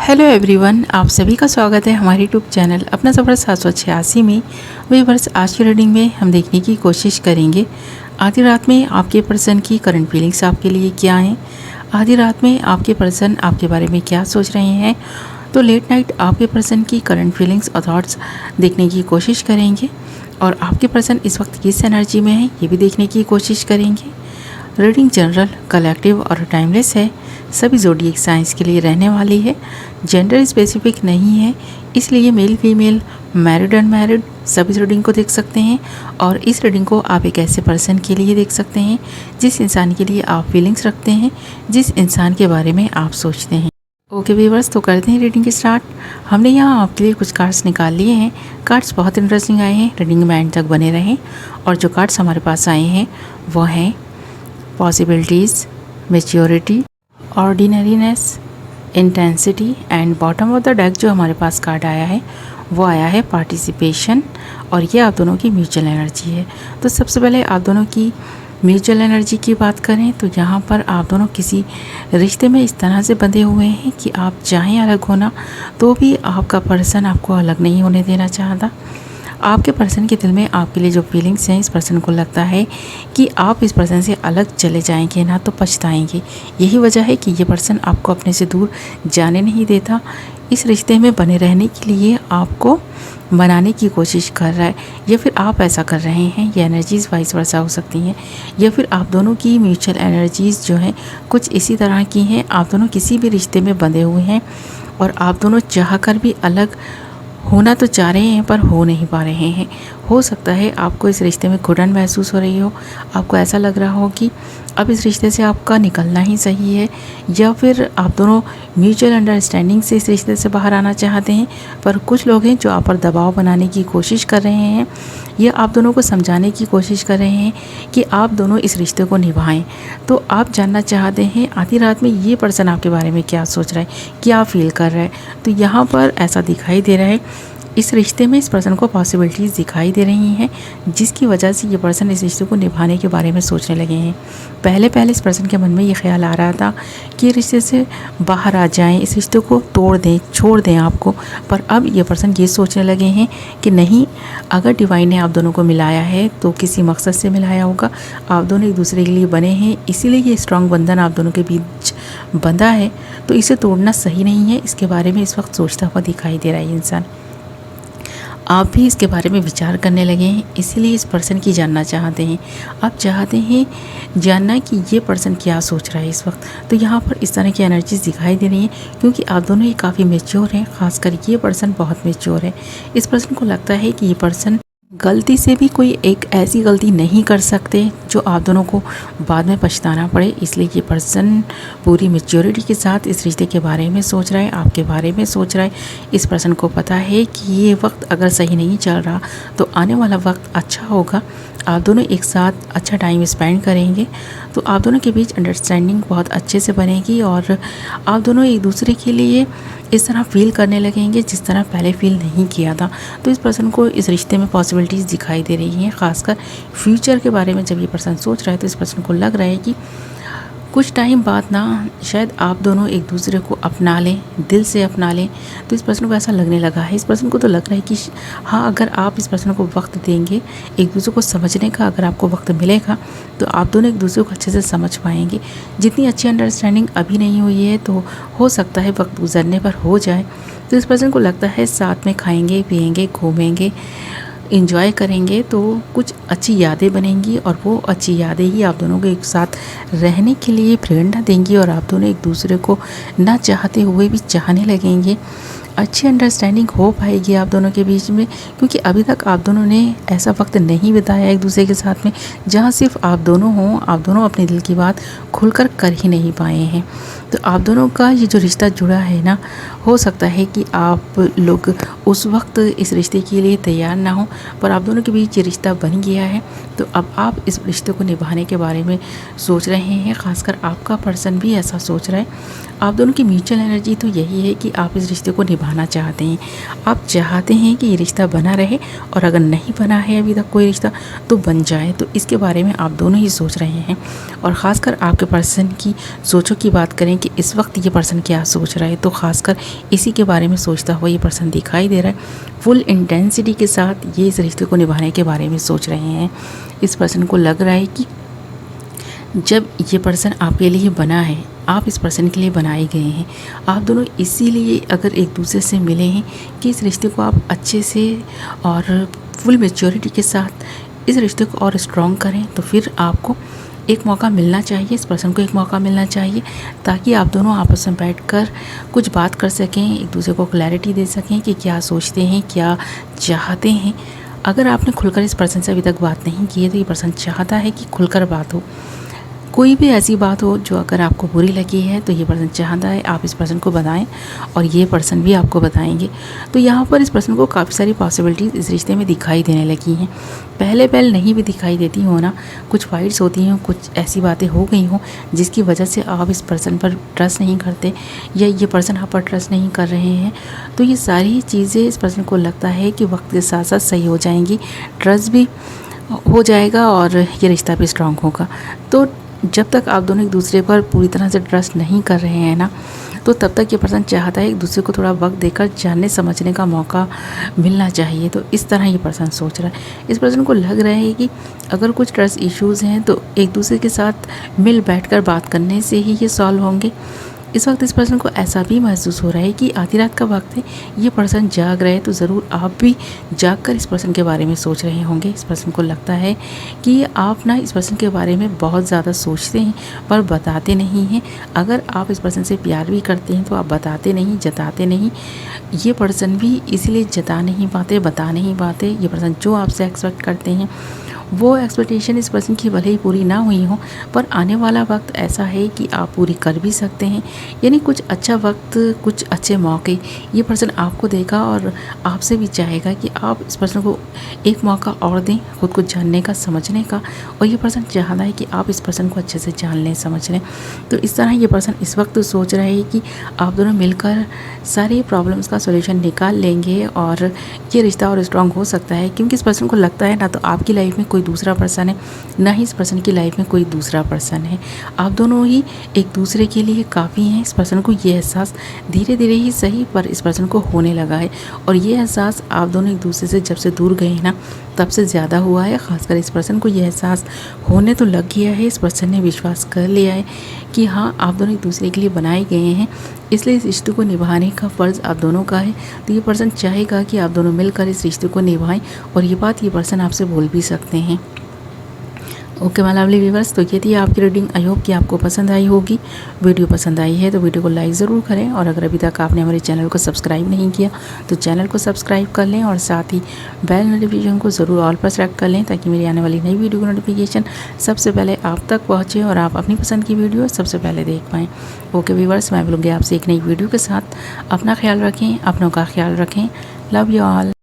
Hello everyone, आप सभी का स्वागत है हमारे यूट्यूब चैनल अपना सफ़र 786 में। व्यूअर्स, आज की रीडिंग में हम देखने की कोशिश करेंगे आधी रात में आपके पर्सन की करंट फीलिंग्स आपके लिए क्या हैं। आधी रात में आपके पर्सन आपके बारे में क्या सोच रहे हैं। तो लेट नाइट आपके पर्सन की करंट फीलिंग्स और थॉट्स देखने की कोशिश करेंगे और आपके पर्सन इस वक्त किस एनर्जी में है ये भी देखने की कोशिश करेंगे। रीडिंग जनरल, कलेक्टिव और टाइमलेस है। सभी ज़ोडिएक साइंस के लिए रहने वाली है। जेंडर स्पेसिफिक नहीं है, इसलिए मेल फीमेल, मैरिड अनमैरिड सभी इस रीडिंग को देख सकते हैं। और इस रीडिंग को आप एक ऐसे पर्सन के लिए देख सकते हैं जिस इंसान के लिए आप फीलिंग्स रखते हैं, जिस इंसान के बारे में आप सोचते हैं। ओके व्यूअर्स, तो करते हैं रीडिंग स्टार्ट। हमने यहाँ आपके लिए कुछ कार्ड्स निकाल लिए हैं। कार्ड्स बहुत इंटरेस्टिंग आए हैं, रीडिंग में एंड तक बने रहें। और जो कार्ड्स हमारे पास आए हैं वो हैं possibilities, maturity, ordinariness, intensity and bottom of the deck जो हमारे पास कार्ड आया है वो आया है पार्टिसिपेशन। और ये आप दोनों की म्यूचुअल एनर्जी है। तो सबसे पहले आप दोनों की म्यूचुअल एनर्जी की बात करें तो यहाँ पर आप दोनों किसी रिश्ते में इस तरह से बंधे हुए हैं कि आप चाहें अलग होना तो भी आपका पर्सन आपको अलग नहीं होने देना चाहता। आपके पर्सन के दिल में आपके लिए जो फीलिंग्स हैं, इस पर्सन को लगता है कि आप इस पर्सन से अलग चले जाएंगे ना तो पछताएंगे। यही वजह है कि ये पर्सन आपको अपने से दूर जाने नहीं देता। इस रिश्ते में बने रहने के लिए आपको मनाने की कोशिश कर रहा है, या फिर आप ऐसा कर रहे हैं। ये एनर्जीज़ वाइस वर्सा हो सकती हैं, या फिर आप दोनों की म्यूचुअल एनर्जीज़ जो हैं कुछ इसी तरह की हैं। आप दोनों किसी भी रिश्ते में बंधे हुए हैं और आप दोनों चाह कर भी अलग होना तो चाह रहे हैं पर हो नहीं पा रहे हैं। हो सकता है आपको इस रिश्ते में घुटन महसूस हो रही हो, आपको ऐसा लग रहा हो कि अब इस रिश्ते से आपका निकलना ही सही है, या फिर आप दोनों म्यूचुअल अंडरस्टैंडिंग से इस रिश्ते से बाहर आना चाहते हैं। पर कुछ लोग हैं जो आप पर दबाव बनाने की कोशिश कर रहे हैं, या आप दोनों को समझाने की कोशिश कर रहे हैं कि आप दोनों इस रिश्ते को निभाएं। तो आप जानना चाहते हैं आधी रात में ये पर्सन आपके बारे में क्या सोच रहा है, क्या फील कर रहा है। तो यहाँ पर ऐसा दिखाई दे रहा है इस रिश्ते में इस पर्सन को पॉसिबिलिटीज़ दिखाई दे रही हैं, जिसकी वजह से ये पर्सन इस रिश्ते को निभाने के बारे में सोचने लगे हैं। पहले इस पर्सन के मन में ये ख्याल आ रहा था कि रिश्ते से बाहर आ जाएं, इस रिश्ते को तोड़ दें, छोड़ दें आपको। पर अब ये पर्सन ये सोचने लगे हैं कि नहीं, अगर डिवाइन ने आप दोनों को मिलाया है तो किसी मकसद से मिलाया होगा। आप दोनों एक दूसरे के लिए बने हैं, इसीलिए ये स्ट्रॉन्ग बंधन आप दोनों के बीच बंधा है। तो इसे तोड़ना सही नहीं है। इसके बारे में इस वक्त सोचता हुआ दिखाई दे रहा है इंसान। आप भी इसके बारे में विचार करने लगे हैं, इसीलिए इस पर्सन की जानना चाहते हैं। आप चाहते हैं जानना कि ये पर्सन क्या सोच रहा है इस वक्त। तो यहाँ पर इस तरह की एनर्जीज दिखाई दे रही हैं, क्योंकि आप दोनों ही काफ़ी मैच्योर हैं। ख़ासकर ये पर्सन बहुत मैच्योर है। इस पर्सन को लगता है कि ये पर्सन गलती से भी कोई एक ऐसी गलती नहीं कर सकते जो आप दोनों को बाद में पछताना पड़े। इसलिए ये पर्सन पूरी मैच्योरिटी के साथ इस रिश्ते के बारे में सोच रहा है, आपके बारे में सोच रहा है। इस पर्सन को पता है कि ये वक्त अगर सही नहीं चल रहा तो आने वाला वक्त अच्छा होगा। आप दोनों एक साथ अच्छा टाइम स्पेंड करेंगे तो आप दोनों के बीच अंडरस्टैंडिंग बहुत अच्छे से बनेगी और आप दोनों एक दूसरे के लिए इस तरह फील करने लगेंगे जिस तरह पहले फील नहीं किया था। तो इस पर्सन को इस रिश्ते में पॉसिबिलिटीज़ दिखाई दे रही हैं। ख़ासकर फ्यूचर के बारे में जब ये पर्सन सोच रहा है तो इस पर्सन को लग रहा है कि कुछ टाइम बाद ना शायद आप दोनों एक दूसरे को अपना लें, दिल से अपना लें। तो इस पर्सन को ऐसा लगने लगा है। इस पर्सन को तो लग रहा है कि हाँ, अगर आप इस पर्सन को वक्त देंगे, एक दूसरे को समझने का अगर आपको वक्त मिलेगा तो आप दोनों एक दूसरे को अच्छे से समझ पाएंगे। जितनी अच्छी अंडरस्टैंडिंग अभी नहीं हुई है तो हो सकता है वक्त गुजरने पर हो जाए। तो इस पर्सन को लगता है साथ में खाएंगे, पिएंगे, घूमेंगे, इंजॉय करेंगे तो कुछ अच्छी यादें बनेंगी और वो अच्छी यादें ही आप दोनों को एक साथ रहने के लिए प्रेरणा देंगी और आप दोनों एक दूसरे को ना चाहते हुए भी चाहने लगेंगे। अच्छी अंडरस्टैंडिंग हो पाएगी आप दोनों के बीच में, क्योंकि अभी तक आप दोनों ने ऐसा वक्त नहीं बिताया एक दूसरे के साथ में जहाँ सिर्फ आप दोनों हों। आप दोनों अपने दिल की बात खुलकर कर ही नहीं पाए हैं। तो आप दोनों का ये जो रिश्ता जुड़ा है ना, हो सकता है कि आप लोग उस वक्त इस रिश्ते के लिए तैयार ना हो, पर आप दोनों के बीच ये रिश्ता बन गया है। तो अब आप इस रिश्ते को निभाने के बारे में सोच रहे हैं। ख़ासकर आपका पर्सन भी ऐसा सोच रहा है। आप दोनों की म्यूचुअल एनर्जी तो यही है कि आप इस रिश्ते को निभाना चाहते हैं। आप चाहते हैं कि ये रिश्ता बना रहे, और अगर नहीं बना है अभी तक कोई रिश्ता तो बन जाए। तो इसके बारे में आप दोनों ही सोच रहे हैं। और ख़ासकर आपके पर्सन की सोचों की बात करें कि इस वक्त ये पर्सन क्या सोच रहा है, तो ख़ासकर इसी के बारे में सोचता हुआ ये पर्सन दिखाई दे रहा है। फुल इंटेंसिटी के साथ ये इस रिश्ते को निभाने के बारे में सोच रहे हैं। इस पर्सन को लग रहा है कि जब ये पर्सन आपके लिए बना है, आप इस पर्सन के लिए बनाए गए हैं। आप दोनों इसीलिए अगर एक दूसरे से मिले हैं कि इस रिश्ते को आप अच्छे से और फुल मैच्योरिटी के साथ इस रिश्ते को और स्ट्रॉन्ग करें, तो फिर आपको एक मौका मिलना चाहिए, इस पर्सन को एक मौका मिलना चाहिए, ताकि आप दोनों आपस में बैठकर कुछ बात कर सकें, एक दूसरे को क्लैरिटी दे सकें कि क्या सोचते हैं, क्या चाहते हैं। अगर आपने खुलकर इस पर्सन से अभी तक बात नहीं की है, तो ये पर्सन चाहता है कि खुलकर बात हो। कोई भी ऐसी बात हो जो अगर आपको बुरी लगी है, तो ये पर्सन चाहता है आप इस पर्सन को बताएं और ये पर्सन भी आपको बताएंगे। तो यहाँ पर इस पर्सन को काफ़ी सारी पॉसिबिलिटीज़ इस रिश्ते में दिखाई देने लगी हैं। पहले नहीं भी दिखाई देती हो ना, कुछ फाइट्स होती हैं, कुछ ऐसी बातें हो गई हों जिसकी वजह से आप इस पर्सन पर ट्रस्ट नहीं करते या ये पर्सन आप पर ट्रस्ट नहीं कर रहे हैं। तो ये सारी चीज़ें इस पर्सन को लगता है कि वक्त के साथ साथ सही हो जाएंगी, ट्रस्ट भी हो जाएगा और ये रिश्ता भी स्ट्रांग होगा। तो जब तक आप दोनों एक दूसरे पर पूरी तरह से ट्रस्ट नहीं कर रहे हैं ना, तो तब तक ये पर्सन चाहता है एक दूसरे को थोड़ा वक्त देकर जानने समझने का मौका मिलना चाहिए। तो इस तरह ये पर्सन सोच रहा है। इस पर्सन को लग रहा है कि अगर कुछ ट्रस्ट इश्यूज़ हैं तो एक दूसरे के साथ मिल बैठकर बात करने से ही ये सॉल्व होंगे। इस वक्त इस पर्सन को ऐसा भी महसूस हो रहा है कि आधी रात का वक्त है, ये पर्सन जाग रहे हैं, तो ज़रूर आप भी जाग कर इस पर्सन के बारे में सोच रहे होंगे। इस पर्सन को लगता है कि आप ना इस पर्सन के बारे में बहुत ज़्यादा सोचते हैं पर बताते नहीं हैं। अगर आप इस पर्सन से प्यार भी करते हैं तो आप बताते नहीं, जताते नहीं। ये पर्सन भी इसलिए जता नहीं पाते, बता नहीं पाते। ये पर्सन जो आपसे एक्सपेक्ट करते हैं वो एक्सपेक्टेशन इस पर्सन की भले ही पूरी ना हुई हो, पर आने वाला वक्त ऐसा है कि आप पूरी कर भी सकते हैं। यानी कुछ अच्छा वक्त, कुछ अच्छे मौके ये पर्सन आपको देगा और आपसे भी चाहेगा कि आप इस पर्सन को एक मौका और दें खुद को जानने का, समझने का। और ये पर्सन चाहता है कि आप इस पर्सन को अच्छे से जान लें, समझ लें। तो इस तरह ये पर्सन इस वक्त सोच रहा है कि आप दोनों मिलकर सारी प्रॉब्लम्स का सोल्यूशन निकाल लेंगे और ये रिश्ता और स्ट्रॉन्ग हो सकता है। क्योंकि इस पर्सन को लगता है ना तो आपकी लाइफ में कोई दूसरा पर्सन है, ना ही इस पर्सन की लाइफ में कोई दूसरा पर्सन है। आप दोनों ही एक दूसरे के लिए काफ़ी हैं। इस पर्सन को ये एहसास धीरे धीरे ही सही पर इस पर्सन को होने लगा है। और ये एहसास आप दोनों एक दूसरे से जब से दूर गए हैं ना, तब से ज़्यादा हुआ है। ख़ासकर इस पर्सन को ये एहसास होने तो लग गया है। इस पर्सन ने विश्वास कर लिया है कि हाँ, आप दोनों एक दूसरे के लिए बनाए गए हैं, इसलिए इस रिश्ते को निभाने का फ़र्ज़ आप दोनों का है। तो ये पर्सन चाहेगा कि आप दोनों मिलकर इस रिश्ते को निभाएं और ये बात ये पर्सन आपसे बोल भी सकते हैं। ओके माय लवली व्यूअर्स, तो ये थी आपकी रीडिंग। आई होप कि आपको पसंद आई होगी। वीडियो पसंद आई है तो वीडियो को लाइक ज़रूर करें और अगर अभी तक आपने हमारे चैनल को सब्सक्राइब नहीं किया तो चैनल को सब्सक्राइब कर लें और साथ ही बेल नोटिफिकेशन को ज़रूर ऑल पर सेलेक्ट कर लें, ताकि मेरी आने वाली नई वीडियो की नोटिफिकेशन सबसे पहले आप तक पहुँचे और आप अपनी पसंद की वीडियो सबसे पहले देख पाएँ। ओके व्यूअर्स, मैं मिलूँगी आपसे एक नई वीडियो के साथ। अपना ख्याल रखें, अपनों का ख्याल रखें। Love you all.